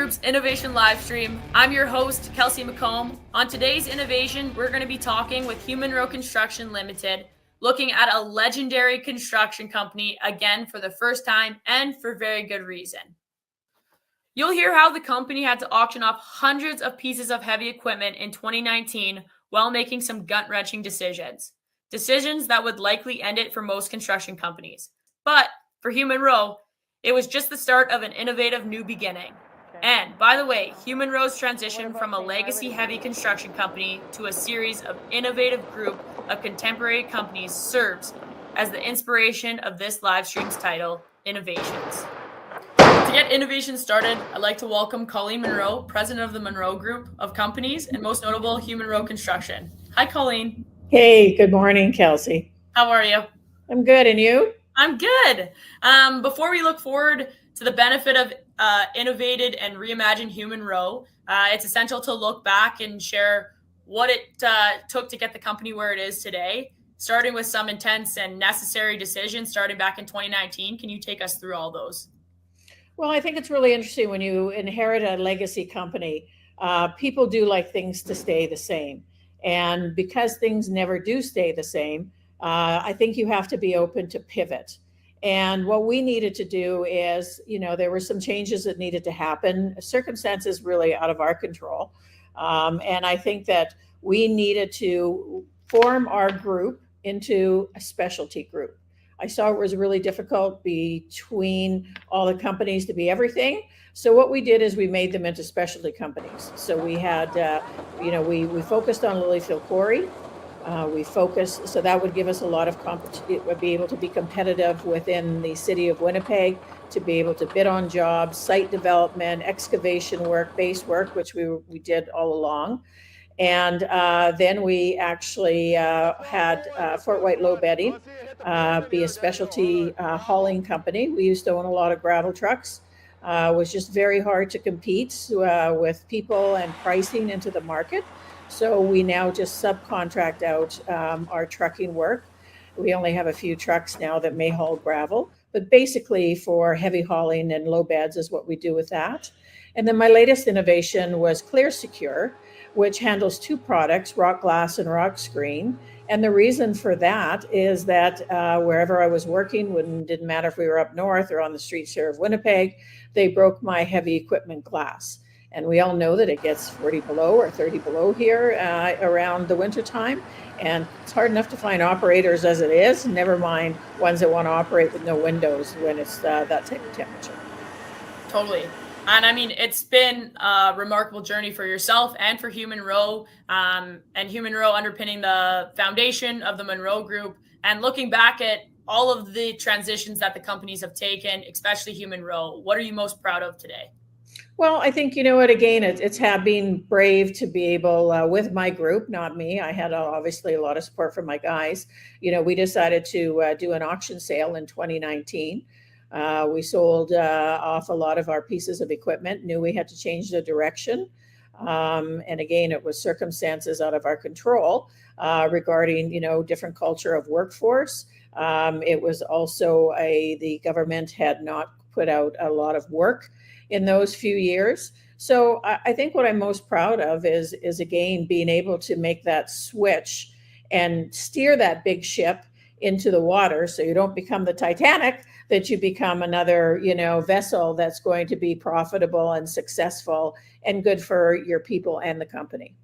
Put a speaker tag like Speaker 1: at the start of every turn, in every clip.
Speaker 1: Group's Innovation Livestream. I'm your host, Kelsey McComb. On today's Innovation, we're going to be talking with Munro Construction Limited, looking at a legendary construction company again for the first time and for very good reason. You'll hear how the company had to auction off hundreds of pieces of heavy equipment in 2019 while making some gut-wrenching decisions. Decisions that would likely end it for most construction companies. But for Munro, it was just the start of an innovative new beginning. And by the way, Munro's transition from a legacy heavy construction company to a series of innovative group of contemporary companies serves as the inspiration of this live stream's title, Innovations. To get innovation started, I'd like to welcome Colleen Munro, president of the Munro Group of companies and most notable Munro Construction. Hi, Colleen.
Speaker 2: Hey, good morning, Kelsey.
Speaker 1: How are you?
Speaker 2: I'm good, and you?
Speaker 1: I'm good. Before we look forward to the benefit of innovated and reimagined Munro, it's essential to look back and share what it took to get the company where it is today, starting with some intense and necessary decisions starting back in 2019. Can you take us through all those?
Speaker 2: Well, I think it's really interesting when you inherit a legacy company. People do like things to stay the same. And because things never do stay the same, I think you have to be open to pivot. And what we needed to do is, there were some changes that needed to happen, circumstances really out of our control. And I think that we needed to form our group into a specialty group. I saw it was really difficult between all the companies to be everything. So what we did is we made them into specialty companies. So we had, we focused on Lilyfield Quarry. We focused, so that would give us a lot of it would be able to be competitive within the city of Winnipeg, to be able to bid on jobs, site development, excavation work, base work, which we did all along. And then we actually had Fort White Low Bedding be a specialty hauling company. We used to own a lot of gravel trucks. It was just very hard to compete with people and pricing into the market. So we now just subcontract out our trucking work. We only have a few trucks now that may haul gravel, but basically for heavy hauling and low beds is what we do with that. And then my latest innovation was Clear Secure, which handles two products, rock glass and rock screen. And the reason for that is that wherever I was working, didn't matter if we were up north or on the streets here of Winnipeg, they broke my heavy equipment glass. And we all know that it gets 40 below or 30 below here around the winter time. And it's hard enough to find operators as it is, never mind ones that want to operate with no windows when it's that type of temperature.
Speaker 1: Totally. And I mean, it's been a remarkable journey for yourself and for Munro, and Munro underpinning the foundation of the Munro Group. And looking back at all of the transitions that the companies have taken, especially Munro, what are you most proud of today?
Speaker 2: Well, I think, again, it's being brave to be able, with my group, not me. I had obviously a lot of support from my guys. We decided to do an auction sale in 2019. We sold off a lot of our pieces of equipment, knew we had to change the direction. And again, it was circumstances out of our control regarding, different culture of workforce. It was also the government had not put out a lot of work in those few years. So I think what I'm most proud of is again, being able to make that switch and steer that big ship into the water so you don't become the Titanic, that you become another, vessel that's going to be profitable and successful and good for your people and the company.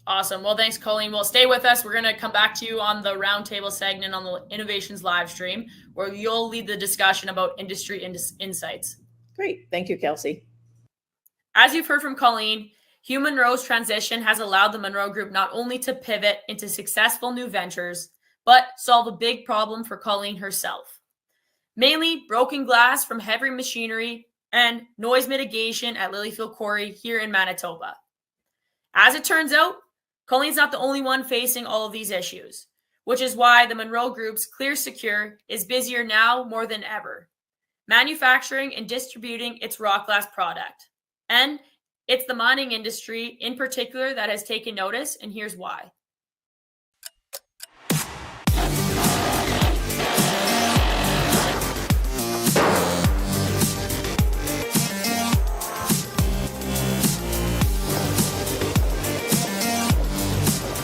Speaker 1: Awesome. Well, thanks, Colleen. Well, stay with us. We're going to come back to you on the roundtable segment on the Innovations live stream, where you'll lead the discussion about industry insights.
Speaker 2: Great. Thank you, Kelsey.
Speaker 1: As you've heard from Colleen, Munro's transition has allowed the Munro Group not only to pivot into successful new ventures, but solve a big problem for Colleen herself. Mainly broken glass from heavy machinery and noise mitigation at Lilyfield Quarry here in Manitoba. As it turns out, Colleen's not the only one facing all of these issues, which is why the Munro Group's Clear Secure is busier now more than ever, manufacturing and distributing its rock glass product. And it's the mining industry in particular that has taken notice, and here's why.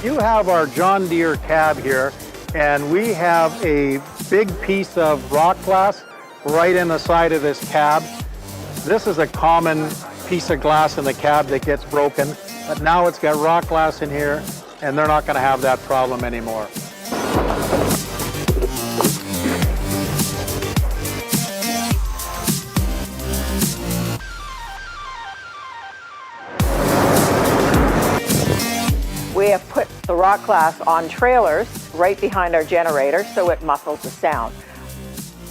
Speaker 3: you have our John Deere cab here, and we have a big piece of rock glass right in the side of this cab. This is a common piece of glass in the cab that gets broken, but now it's got rock glass in here, and they're not going to have that problem anymore.
Speaker 2: We have put the rock glass on trailers right behind our generator so it muffles the sound.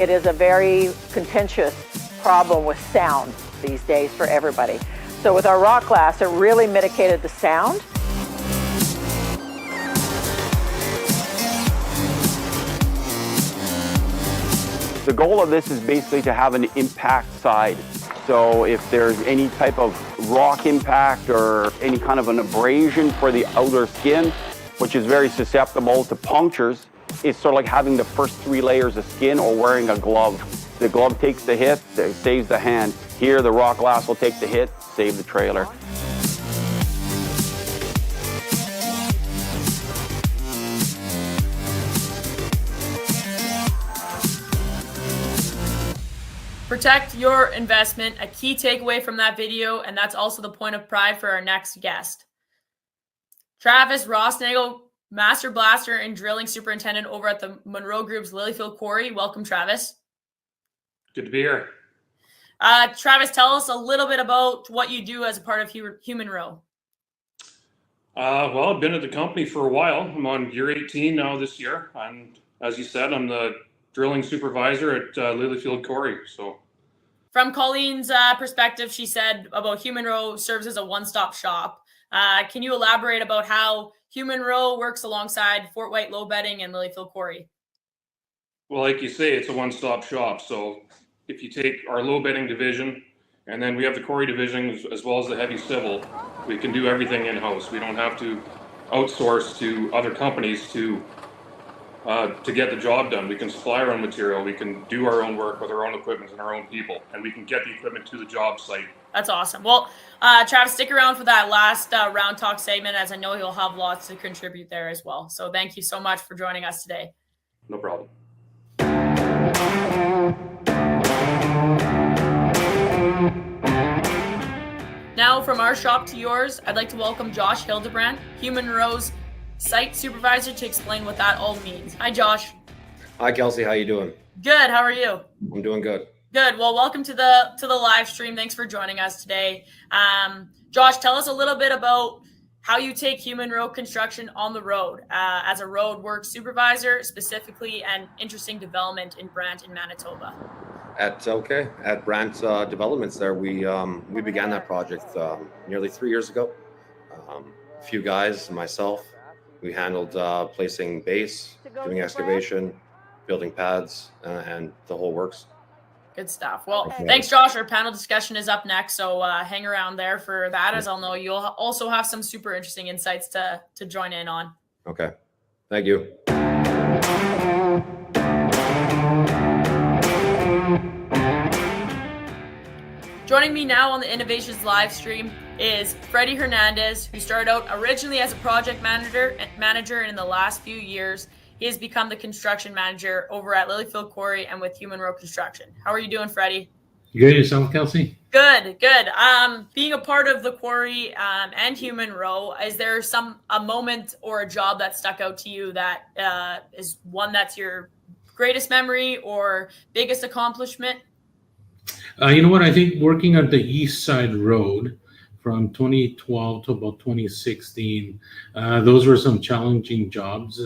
Speaker 2: It is a very contentious problem with sound these days for everybody. So with our rock glass, it really mitigated the sound.
Speaker 4: The goal of this is basically to have an impact side. So if there's any type of rock impact or any kind of an abrasion for the outer skin, which is very susceptible to punctures, it's sort of like having the first 3 layers of skin or wearing a glove. The glove takes the hit, it saves the hand. Here, the rock glass will take the hit, save the trailer.
Speaker 1: Protect your investment, a key takeaway from that video, and that's also the point of pride for our next guest. Travis Rossnagel, Master Blaster and Drilling Superintendent over at the Munro Group's Lilyfield Quarry. Welcome, Travis.
Speaker 5: Good to be here.
Speaker 1: Travis, tell us a little bit about what you do as a part of Munro.
Speaker 5: Well, I've been at the company for a while. I'm on year 18 now this year. And as you said, I'm the drilling supervisor at Lilyfield Quarry. So,
Speaker 1: from Colleen's perspective, she said about Munro serves as a one-stop shop. Can you elaborate about how Munro works alongside Fort White Low Bedding and Lilyfield Quarry?
Speaker 5: Well, like you say, it's a one-stop shop. So if you take our low bedding division, and then we have the quarry division as well as the heavy civil, we can do everything in-house. We don't have to outsource to other companies to get the job done. We can supply our own material. We can do our own work with our own equipment and our own people, and we can get the equipment to the job site.
Speaker 1: That's awesome. Well, Travis, stick around for that last round talk segment, as I know you'll have lots to contribute there as well. So thank you so much for joining us today.
Speaker 5: No problem.
Speaker 1: Now, from our shop to yours, I'd like to welcome Josh Hildebrand, Munro's site supervisor, to explain what that all means. Hi, Josh.
Speaker 6: Hi, Kelsey. How you doing?
Speaker 1: Good. How are you?
Speaker 6: I'm doing good.
Speaker 1: Good. Well, welcome to the live stream. Thanks for joining us today. Josh, tell us a little bit about how you take Munro construction on the road as a road work supervisor, specifically an interesting development in Brant in Manitoba.
Speaker 6: At Brant Developments there, we began that project nearly 3 years ago. A few guys, myself, we handled placing base, doing excavation, building pads, and the whole works.
Speaker 1: Good stuff. Well, thanks, Josh. Our panel discussion is up next, so hang around there for that, as I'll know you'll also have some super interesting insights to join in on.
Speaker 6: Okay. Thank you.
Speaker 1: Joining me now on the Innovations live stream is Freddie Hernandez, who started out originally as a project manager, and in the last few years, he has become the construction manager over at Lilyfield Quarry and with Munro Construction. How are you doing, Freddie?
Speaker 7: Good. Yourself, Kelsey?
Speaker 1: Good. Being a part of the quarry and Munro, is there a moment or a job that stuck out to you that is one that's your greatest memory or biggest accomplishment?
Speaker 7: You know what? I think working at the East Side Road from 2012 to about 2016, those were some challenging jobs,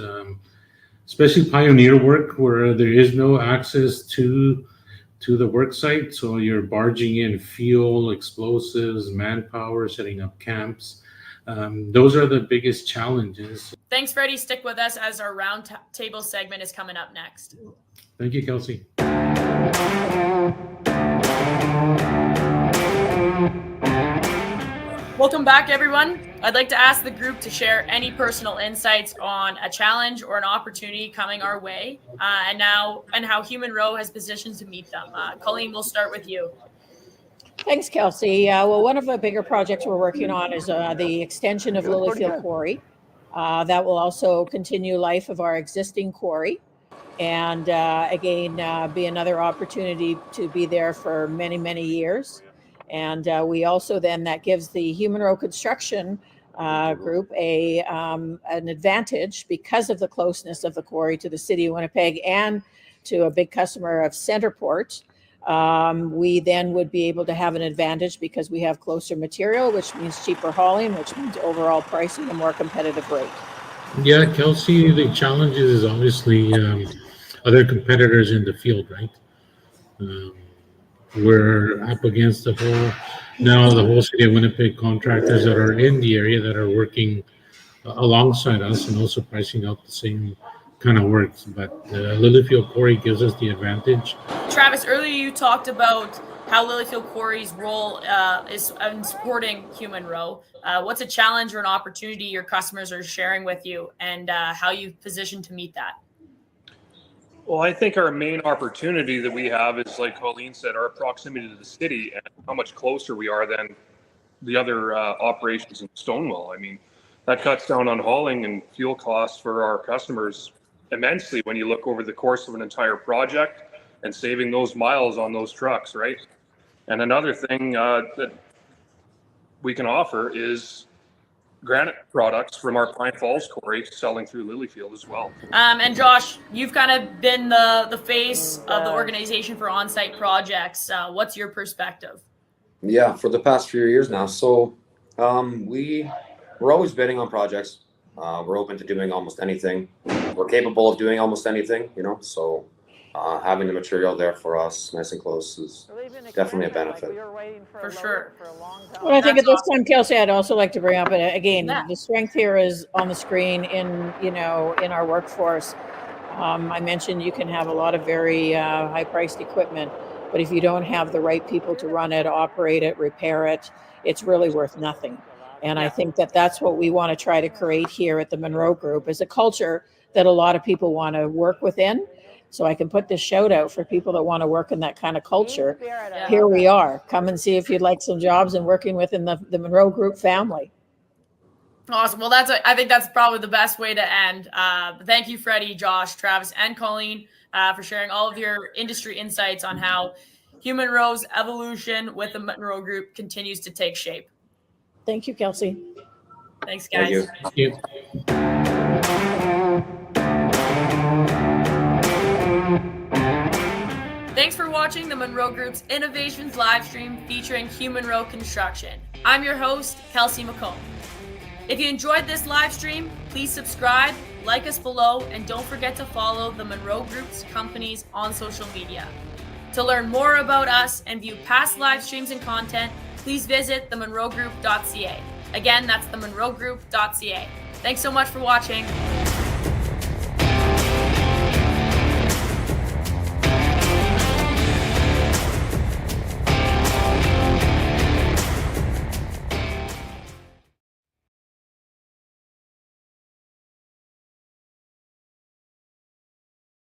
Speaker 7: especially pioneer work where there is no access to the work site. So you're barging in fuel, explosives, manpower, setting up camps. Those are the biggest challenges.
Speaker 1: Thanks, Freddie. Stick with us as our round table segment is coming up next.
Speaker 7: Thank you, Kelsey.
Speaker 1: Welcome back, everyone. I'd like to ask the group to share any personal insights on a challenge or an opportunity coming our way, and how Munro has positioned to meet them. Colleen, we'll start with you.
Speaker 2: Thanks, Kelsey. Well, one of the bigger projects we're working on is the extension of Lilyfield Quarry. That will also continue life of our existing quarry. And again, be another opportunity to be there for many, many years. And we also then, that gives the Munro Construction Group an advantage because of the closeness of the quarry to the city of Winnipeg and to a big customer of Centerport. We then would be able to have an advantage because we have closer material, which means cheaper hauling, which means overall pricing a more competitive rate.
Speaker 7: Yeah, Kelsey, the challenge is obviously other competitors in the field, right? We're up against the whole city of Winnipeg contractors that are in the area that are working alongside us and also pricing out the same kind of works. But Lilyfield Quarry gives us the advantage.
Speaker 1: Travis, earlier you talked about how Lilyfield Quarry's role is in supporting Munro. What's a challenge or an opportunity your customers are sharing with you, and how you've positioned to meet that?
Speaker 5: Well, I think our main opportunity that we have is, like Colleen said, our proximity to the city and how much closer we are than the other operations in Stonewall. I mean, that cuts down on hauling and fuel costs for our customers immensely when you look over the course of an entire project and saving those miles on those trucks, right? And another thing that we can offer is granite products from our Pine Falls quarry selling through Lilyfield as well.
Speaker 1: And Josh, you've kind of been the face of the organization for on-site projects. What's your perspective?
Speaker 6: Yeah, for the past few years now. So we're always bidding on projects. We're open to doing almost anything. We're capable of doing almost anything, you know, so having the material there for us nice and close is definitely a benefit.
Speaker 1: For sure.
Speaker 2: Well, I think at this time, Kelsey, I'd also like to bring up again, the strength here is on the screen in our workforce. I mentioned you can have a lot of very high-priced equipment, but if you don't have the right people to run it, operate it, repair it, it's really worth nothing. And I think that's what we want to try to create here at the Munro Group, is a culture that a lot of people want to work within. So I can put this shout out for people that want to work in that kind of culture. Here we are. Come and see if you'd like some jobs and working within the Munro Group family.
Speaker 1: Awesome. Well, I think that's probably the best way to end. Thank you, Freddie, Josh, Travis, and Colleen for sharing all of your industry insights on how Munro's evolution with the Munro Group continues to take shape.
Speaker 2: Thank you, Kelsey.
Speaker 1: Thanks, guys.
Speaker 7: Thank you.
Speaker 1: Thanks for watching the Munro Group's Innovations live stream featuring Munro Construction. I'm your host, Kelsey McComb. If you enjoyed this live stream, please subscribe, like us below, and don't forget to follow the Munro Group's companies on social media. To learn more about us and view past live streams and content, please visit themunrogroup.ca. Again, that's themunrogroup.ca. Thanks so much for watching.